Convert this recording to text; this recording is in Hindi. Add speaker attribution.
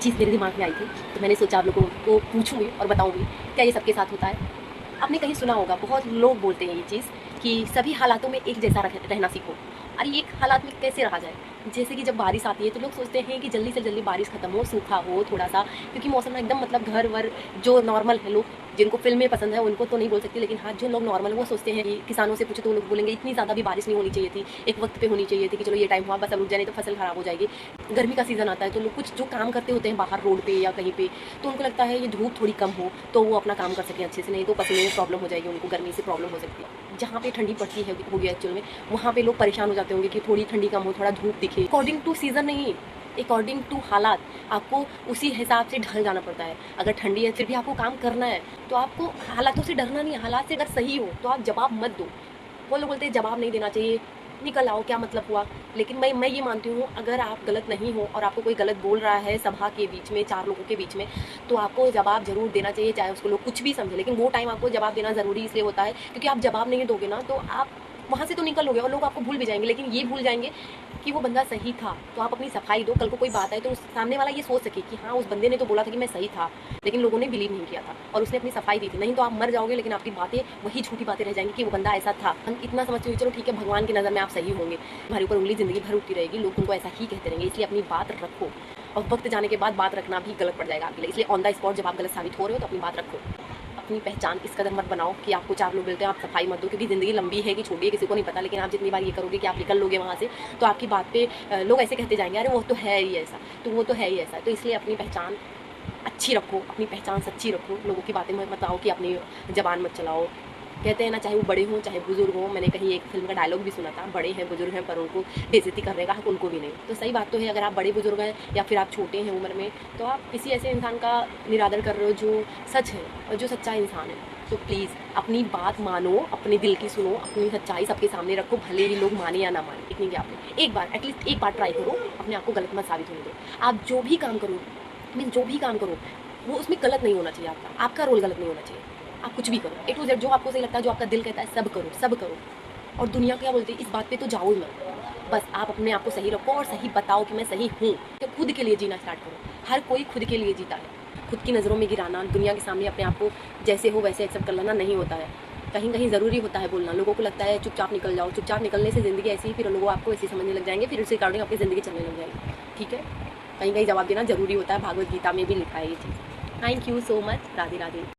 Speaker 1: चीज़ मेरे दिमाग में आई थी, तो मैंने सोचा आप लोगों को पूछूंगी और बताऊंगी क्या ये सबके साथ होता है। आपने कहीं सुना होगा, बहुत लोग बोलते हैं ये चीज़ कि सभी हालातों में एक जैसा रहना सीखो। अरे एक हालात में कैसे रहा जाए? जैसे कि जब बारिश आती है तो लोग सोचते हैं कि जल्दी से जल्दी बारिश खत्म हो, सूखा हो थोड़ा सा, क्योंकि मौसम एकदम मतलब घर वर जो नॉर्मल है, लोग जिनको फिल्में पसंद है उनको तो नहीं बोल सकती, लेकिन हाँ जो लोग नॉर्मल वो सोचते हैं कि किसानों से पूछो तो वो लोग बोलेंगे इतनी ज़्यादा भी बारिश नहीं होनी चाहिए थी, एक वक्त पे होनी चाहिए थी कि चलो ये टाइम हुआ बस अब रुक जाने तो फसल खराब हो जाएगी। गर्मी का सीज़न आता है तो लोग कुछ जो काम करते होते हैं बाहर रोड पे या कहीं पे, तो उनको लगता है ये धूप थोड़ी कम हो तो वो अपना काम कर सकें अच्छे से, नहीं तो पसीने में प्रॉब्लम हो जाएगी, उनको गर्मी से प्रॉब्लम हो सकती है। जहाँ पे ठंडी पड़ती है होगी एक्चुअल में, वहाँ पे लोग परेशान हो जाते होंगे कि थोड़ी ठंडी कम हो, थोड़ा धूप दिखे। अकॉर्डिंग टू सीज़न नहीं, अकॉर्डिंग टू हालात आपको उसी हिसाब से ढल जाना पड़ता है। अगर ठंडी है फिर भी आपको काम करना है तो आपको हालातों से डरना नहीं है। हालात से अगर सही हो तो आप जवाब मत दो। वो लोग बोलते हैं जवाब नहीं देना चाहिए, निकल आओ क्या मतलब हुआ। लेकिन मैं ये मानती हूँ अगर आप गलत नहीं हो और आपको कोई गलत बोल रहा है सभा के बीच में, चार लोगों के बीच में, तो आपको जवाब जरूर देना चाहिए, चाहे उसको लोग कुछ भी समझे। लेकिन वो टाइम आपको जवाब देना ज़रूरी इसलिए होता है क्योंकि आप जवाब नहीं दोगे ना तो आप वहाँ से तो निकलोगे और लोग आपको भूल भी जाएंगे, लेकिन ये भूल जाएंगे कि वो बंदा सही था। तो आप अपनी सफाई दो, कल को कोई बात आए तो उस सामने वाला ये सोच सके कि हाँ उस बंदे ने तो बोला था कि मैं सही था, लेकिन लोगों ने बिलीव नहीं किया था और उसने अपनी सफाई दी थी। नहीं तो आप मर जाओगे लेकिन आपकी बातें वही झूठी बातें रह जाएंगी कि वो बंदा ऐसा था। हम इतना समझते हुए चलो ठीक है भगवान की नज़र में आप सही होंगे, तुम्हारे ऊपर उंगली ज़िंदगी भर उठती रहेगी, लोग तुमको ऐसा ही कहते रहेंगे, इसलिए अपनी बात रखो। और वक्त जाने के बाद बात रखना भी गलत पड़ जाएगा आपके लिए, इसलिए ऑन द स्पॉट जब आप गलत साबित हो रहे हो तो अपनी बात रखो। अपनी पहचान इस कदर मत बनाओ कि आपको चार लोग मिलते हैं आप सफाई मत दो, क्योंकि ज़िंदगी लंबी है कि छोटी है किसी को नहीं पता। लेकिन आप जितनी बार ये करोगे कि आप निकल लोगे वहाँ से तो आपकी बात पे लोग ऐसे कहते जाएंगे अरे वो तो है ही ऐसा, तो वो तो है ही ऐसा। तो इसलिए अपनी पहचान अच्छी रखो, अपनी पहचान सच्ची रखो, लोगों की बातें मत आओ कि अपनी ज़बान मत चलाओ। कहते हैं ना चाहे वो बड़े हों चाहे बुजुर्ग हों, मैंने कहीं एक फिल्म का डायलॉग भी सुना था, बड़े हैं बुजुर्ग हैं पर उनको बेइज्जती करने का हक उनको भी नहीं। तो सही बात तो है, अगर आप बड़े बुजुर्ग हैं या फिर आप छोटे हैं उम्र में तो आप किसी ऐसे इंसान का निरादर कर रहे हो जो सच है और जो सच्चा इंसान है। तो प्लीज़ अपनी बात मानो, अपने दिल की सुनो, अपनी सच्चाई सबके सामने रखो, भले ही लोग माने या ना माने। इतनी क्या आपने एक बार एटलीस्ट एक बार ट्राई करो, अपने आप को गलत मत साबित होने दो। आप जो भी काम करो मीन जो भी काम करो वो उसमें गलत नहीं होना चाहिए, आपका रोल गलत नहीं होना चाहिए। आप कुछ भी करो A to Z जो आपको सही लगता है, जो आपका दिल कहता है सब करो, सब करो। और दुनिया क्या बोलती है इस बात पे तो जाओ ही मत। बस आप अपने आप को सही रखो और सही बताओ कि मैं सही हूँ। तो खुद के लिए जीना स्टार्ट करो। हर कोई खुद के लिए जीता है। खुद की नज़रों में गिराना, दुनिया के सामने अपने आप को जैसे हो वैसे एक्सेप्ट कर लेना नहीं होता है। कहीं कहीं ज़रूरी होता है बोलना। लोगों को लगता है चुपचाप निकल जाओ, चुपचाप निकलने से ज़िंदगी ऐसी ही फिर लोग आपको ऐसे समझने लग जाएंगे, फिर उसी अकॉर्डिंग आपकी ज़िंदगी चलने लग जाएगी। ठीक है, कहीं कहीं जवाब देना ज़रूरी होता है, भागवत गीता में भी लिखा है ये चीज़। Thank you so much. Radhe Radhe.